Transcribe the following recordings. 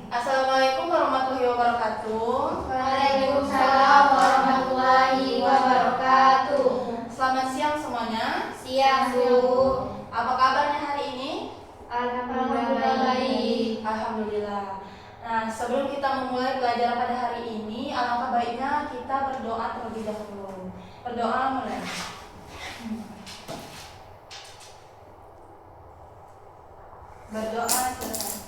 Assalamualaikum warahmatullahi wabarakatuh. Waalaikumsalam warahmatullahi wabarakatuh. Selamat siang semuanya. Siang, Bu. Apa kabarnya hari ini? Alhamdulillah baik. Alhamdulillah. Nah, sebelum kita memulai pelajaran pada hari ini, alangkah baiknya kita berdoa terlebih dahulu. Berdoa mulai. Berdoa selesai.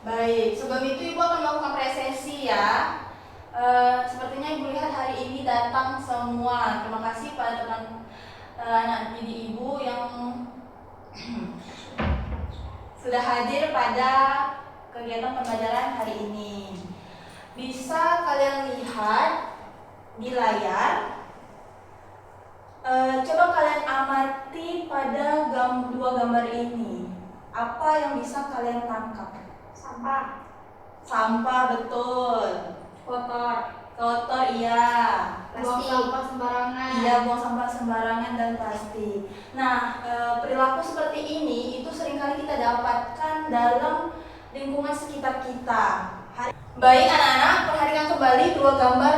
Baik, sebelum itu Ibu akan melakukan presesi ya. Sepertinya Ibu lihat hari ini datang semua. Terima kasih pada teman anak didik Ibu yang sudah hadir pada kegiatan pembelajaran hari ini. Bisa kalian lihat di layar. Coba kalian amati pada dua gambar ini. Apa yang bisa kalian tangkap? Sampah. Sampah, betul. Kotor, iya. Buang sampah sembarangan. Iya, buang sampah sembarangan dan plastik. Nah, perilaku seperti ini itu seringkali kita dapatkan dalam lingkungan sekitar kita. Baik anak-anak, perhatikan kembali dua gambar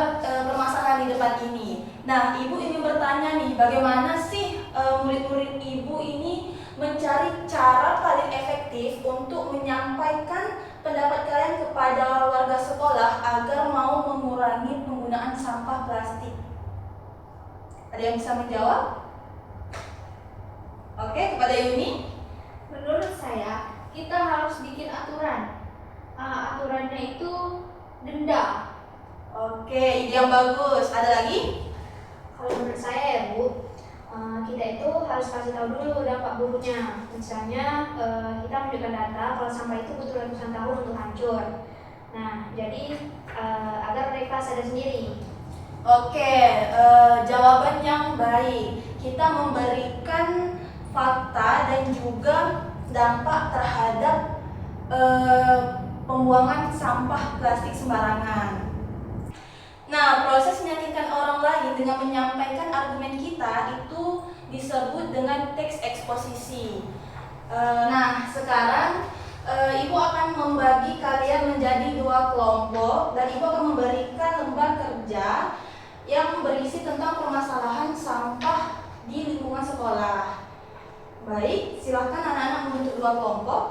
permasalahan di depan ini. Nah, Ibu ingin bertanya nih, bagaimana sih murid-murid Ibu ini mencari cara paling efektif untuk menyampaikan pendapat kalian kepada warga sekolah agar mau mengurangi penggunaan sampah plastik? Ada yang bisa menjawab? Oke, kepada Yuni. Menurut saya, kita harus bikin aturan. Aturannya itu denda. Oke, ide yang bagus. Ada lagi? Kalau menurut saya ya, Bu, kita itu harus kasih tahu dulu dampak buruknya. Misalnya kita menunjukkan data kalau sampah itu butuh ratusan tahun untuk hancur. Nah, jadi agar mereka sadar sendiri. Oke, jawaban yang baik. Kita memberikan fakta dan juga dampak terhadap pembuangan sampah plastik sembarangan. Nah, proses meyakinkan orang lain dengan menyampaikan argumen kita itu disebut dengan teks eksposisi. Nah, sekarang Ibu akan membagi kalian menjadi dua kelompok dan Ibu akan memberikan lembar kerja yang berisi tentang permasalahan sampah di lingkungan sekolah. Baik, silakan anak-anak membentuk dua kelompok.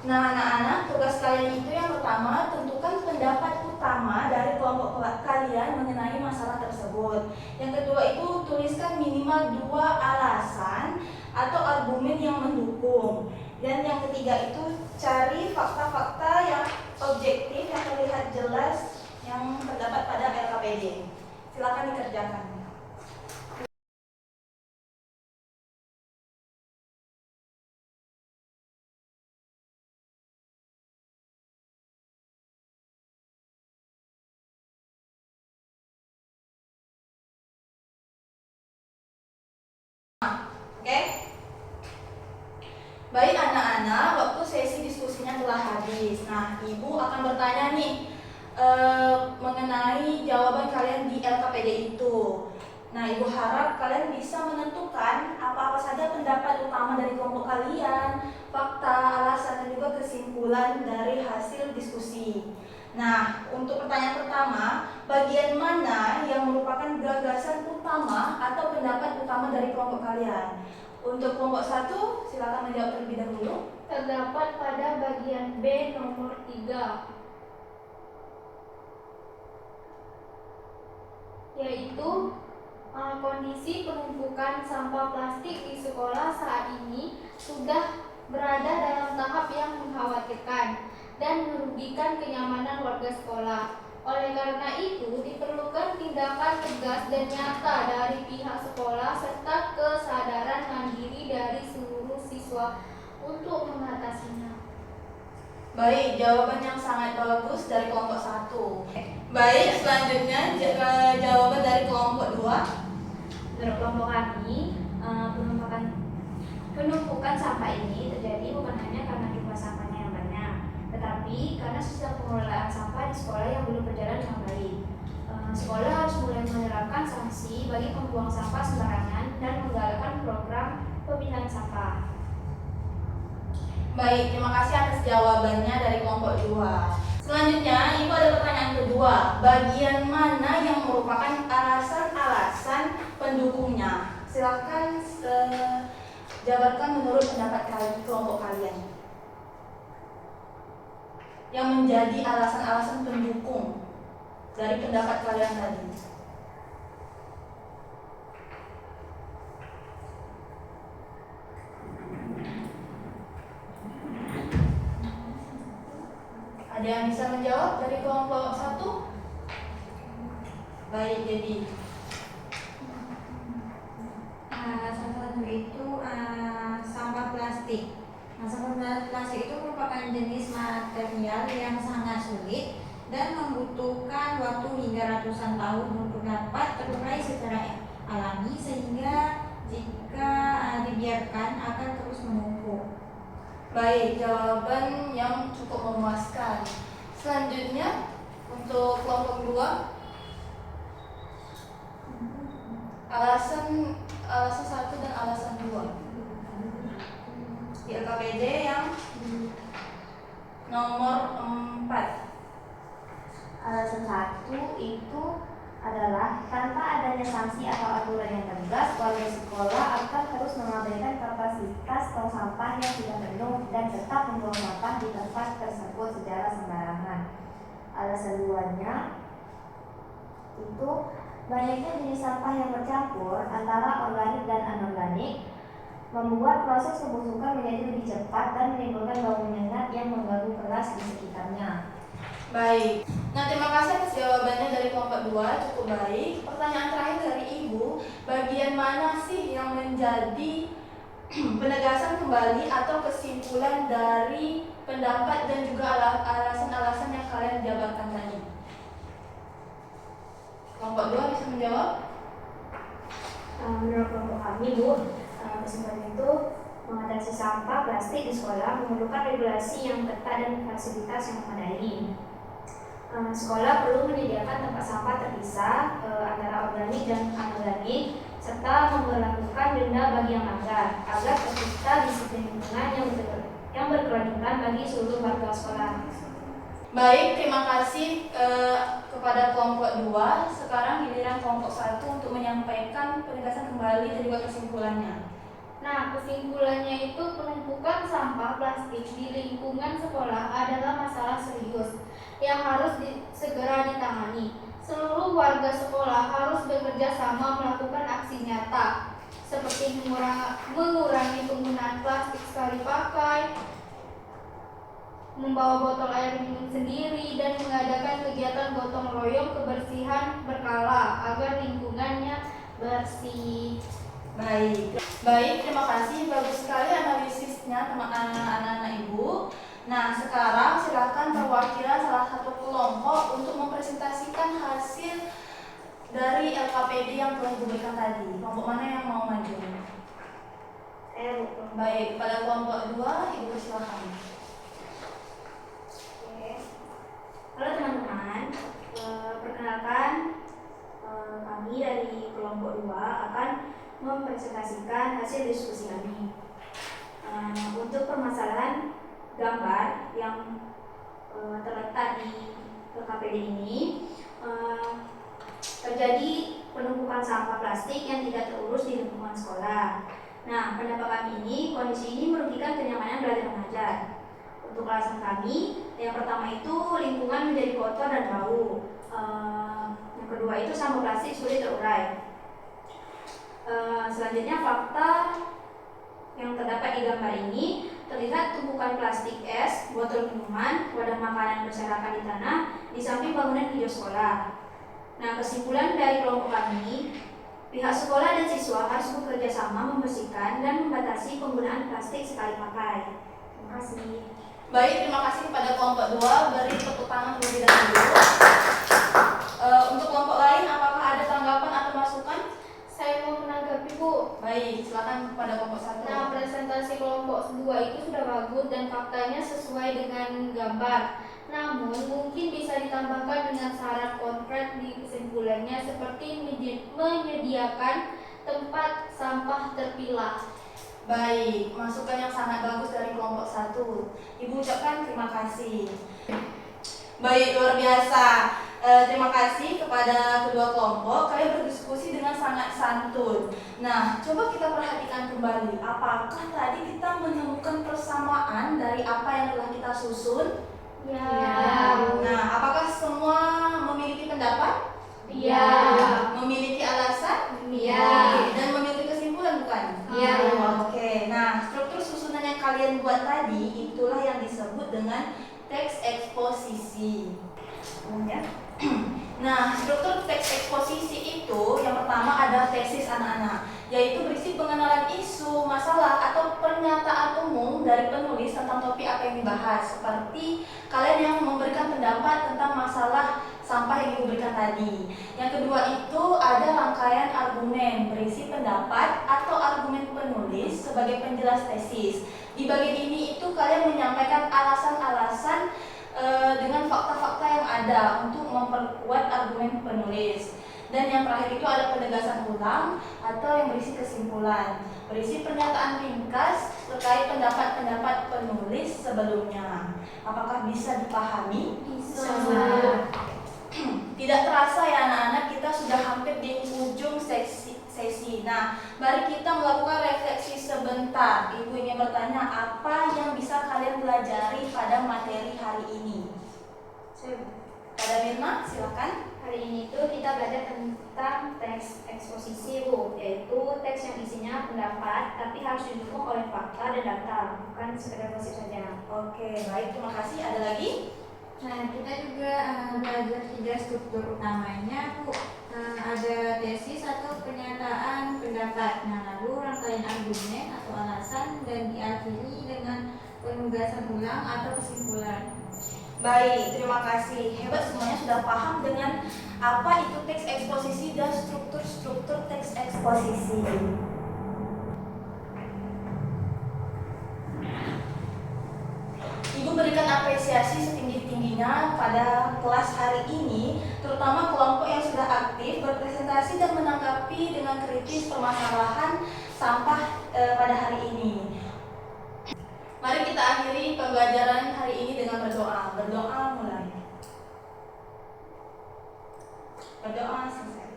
Nah, anak-anak, tugas kalian itu yang pertama, tentukan pendapat utama dari kelompok kalian mengenai masalah tersebut. Yang kedua itu, tuliskan minimal 2 alasan atau argumen yang mendukung. Dan yang ketiga itu, cari fakta-fakta yang objektif, yang terlihat jelas, yang terdapat pada LKPD. Silakan dikerjakan. Oke? Baik anak-anak, waktu sesi diskusinya telah habis. Nah, Ibu akan bertanya nih mengenai jawaban kalian di LKPD itu. Nah, Ibu harap kalian bisa menentukan apa-apa saja pendapat utama dari kelompok kalian, fakta, alasan, dan juga kesimpulan dari hasil diskusi. Nah, untuk pertanyaan pertama, bagian mana yang merupakan gagasan utama atau pendapat utama dari kelompok kalian? Untuk kelompok 1, silakan menjawab terlebih dahulu. Terdapat pada bagian B nomor 3, yaitu kondisi penumpukan sampah plastik di sekolah saat ini sudah berada dalam tahap yang mengkhawatirkan dan merugikan kenyamanan warga sekolah. Oleh karena itu, diperlukan tindakan tegas dan nyata dari pihak sekolah serta kesadaran mandiri dari seluruh siswa untuk mengatasinya. Baik, jawaban yang sangat bagus dari kelompok 1. Baik, selanjutnya jawaban dari kelompok 2. Menurut kelompok kami, penumpukan sampah ini terjadi bukan hanya karena jumlah sampahnya yang banyak, tetapi karena sistem pengelolaan sampah di sekolah yang belum berjalan dengan baik. Sekolah harus mulai menerapkan sanksi bagi pembuang sampah sembarangan dan menggalakkan program pemilahan sampah. Baik, terima kasih atas jawabannya dari kelompok 2. Selanjutnya, Ibu ada pertanyaan kedua. Bagian mana yang merupakan alasan-alasan pendukungnya? Silakan jabarkan menurut pendapat kelompok kalian. Yang menjadi alasan-alasan pendukung dari pendapat kalian tadi. Ada yang bisa menjawab dari kelompok 1? Baik, jadi salah satu itu sampah plastik. Sampah plastik itu merupakan jenis material yang sangat sulit dan membutuhkan waktu hingga ratusan tahun untuk dapat terurai secara alami, sehingga jika dibiarkan akan terus menumpuk. baik, jawaban yang cukup memuaskan. Selanjutnya untuk kelompok 2, alasan 1 dan alasan 2 di LKPD yang nomor 4. Alasan 1 itu adalah tanpa adanya sanksi atau aturan yang tegas, warga sekolah akan terus mengabaikan kapasitas tong sampah yang sudah penuh dan tetap membuang sampah di tempat tersebut secara sembarangan. Alasan 2-nya itu banyaknya jenis sampah yang bercampur antara organik dan anorganik membuat proses pembusukan menjadi lebih cepat dan menimbulkan bau menyengat yang mengganggu kelas di sekitarnya. Baik, nah terima kasih atas jawabannya dari kelompok 2, cukup baik. Pertanyaan terakhir dari Ibu, bagian mana sih yang menjadi penegasan kembali atau kesimpulan dari pendapat dan juga alasan-alasan yang kalian jabarkan tadi? Kelompok 2 bisa menjawab? Menurut kelompok kami, Bu, kesimpulan itu mengatasi sampah plastik di sekolah memerlukan regulasi yang ketat dan fasilitas yang memadai. Sekolah perlu menyediakan tempat sampah terpisah antara organik dan anorganik, serta memperlakukan denda bagi yang melanggar agar tercipta disiplin lingkungan yang berkelanjutan bagi seluruh warga sekolah. Baik, terima kasih kepada kelompok 2. Sekarang giliran kelompok 1 untuk menyampaikan penegasan kembali dan juga kesimpulannya. Nah, kesimpulannya itu penumpukan sampah plastik di lingkungan sekolah adalah masalah serius yang harus segera ditangani. Seluruh warga sekolah harus bekerja sama melakukan aksi nyata seperti mengurangi penggunaan plastik sekali pakai, membawa botol air minum sendiri, dan mengadakan kegiatan gotong royong kebersihan berkala agar lingkungannya bersih. Baik, terima kasih. Bagus sekali analisisnya anak-anak Ibu. Nah, sekarang silakan perwakilan salah satu kelompok untuk mempresentasikan hasil dari LKPD yang telah diberikan tadi. Kelompok mana yang mau maju? Baik, pada kelompok 2, Ibu silakan. Halo teman-teman, perkenalkan kami dari kelompok 2 akan mempresentasikan hasil diskusi kami. Untuk permasalahan gambar yang terletak di LKPD ini, terjadi penumpukan sampah plastik yang tidak terurus di lingkungan sekolah. Nah, pendapat kami ini, kondisi ini merugikan kenyamanan belajar mengajar. Untuk alasan kami, yang pertama itu lingkungan menjadi kotor dan bau. Yang kedua itu sampah plastik sulit terurai. Selanjutnya fakta yang terdapat di gambar ini, terlihat tumpukan plastik es, botol minuman, wadah makanan berserakan di tanah di samping bangunan hijau sekolah. Nah, kesimpulan dari kelompok kami, pihak sekolah dan siswa harus bekerja sama membersihkan dan membatasi penggunaan plastik sekali pakai. Terima kasih. Baik, terima kasih kepada kelompok 2. Beri tepuk tangan terlebih dahulu. Untuk kelompok lain, apakah ada tanggapan atau masukan? Saya mau Bu. Baik, silakan kepada kelompok 1. Nah, presentasi kelompok 2 itu sudah bagus dan faktanya sesuai dengan gambar. Namun, mungkin bisa ditambahkan dengan syarat konkret di kesimpulannya seperti menyediakan tempat sampah terpilah. Baik, masukan yang sangat bagus dari kelompok 1. Ibu ucapkan terima kasih. Baik, luar biasa. Terima kasih kepada kedua kelompok. Kalian berdiskusi dengan sangat santun. Nah, coba kita perhatikan kembali. Apakah tadi kita menemukan persamaan dari apa yang telah kita susun? Ya. Nah, apakah semua memiliki pendapat? Ya. Memiliki alasan? Ya. Dan memiliki kesimpulan, bukan? Ya. Oke. Nah, struktur susunan yang kalian buat tadi itulah yang disebut dengan teks eksposisi. Ya. Nah, struktur teks eksposisi itu yang pertama ada tesis anak-anak, yaitu berisi pengenalan isu, masalah atau pernyataan umum dari penulis tentang topik apa yang dibahas. Seperti kalian yang memberikan pendapat tentang masalah sampah yang diberikan tadi. Yang kedua itu ada rangkaian argumen berisi pendapat atau argumen penulis sebagai penjelas tesis. Di bagian ini itu kalian menyampaikan alasan-alasan dengan fakta-fakta yang ada untuk memperkuat argumen penulis. Dan yang terakhir itu ada penegasan ulang atau yang berisi kesimpulan, berisi pernyataan ringkas terkait pendapat-pendapat penulis sebelumnya. Apakah bisa dipahami? Bisa. Tidak terasa ya anak-anak, kita sudah hampir di ujung sesi. Nah, mari kita melakukan refleksi sebentar. Ibu ingin bertanya, apa yang bisa kalian pelajari pada materi hari ini? Pada Mirna, silakan. Hari ini tuh kita belajar tentang teks eksposisi, Bu, yaitu teks yang isinya pendapat tapi harus didukung oleh fakta dan data, bukan sekedar gosip saja. Oke, baik, terima kasih. Ada lagi? Nah, kita juga belajar 3 struktur utamanya, Bu. Ada tesis atau pernyataan pendapat. Nah, lalu rangkaian argumen atau alasan dan diakhiri dengan penugasan ulang atau kesimpulan. Baik, terima kasih. Hebat, semuanya sudah paham dengan apa itu teks eksposisi dan struktur-struktur teks eksposisi. Ibu berikan apresiasi setinggi-tingginya pada kelas hari ini, terutama kelompok yang sudah aktif berpresentasi dan menanggapi dengan kritis permasalahan sampah pada hari ini. Mari kita akhiri pembelajaran hari ini dengan berdoa. Berdoa mulai. Berdoa selesai.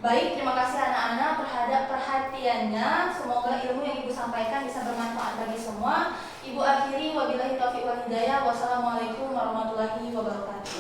Baik, terima kasih anak-anak terhadap perhatiannya. Semoga ilmu yang Ibu sampaikan bisa bermanfaat bagi semua. Ibu akhiri, wabillahi taufiq wal hidayah. Wassalamualaikum warahmatullahi wabarakatuh.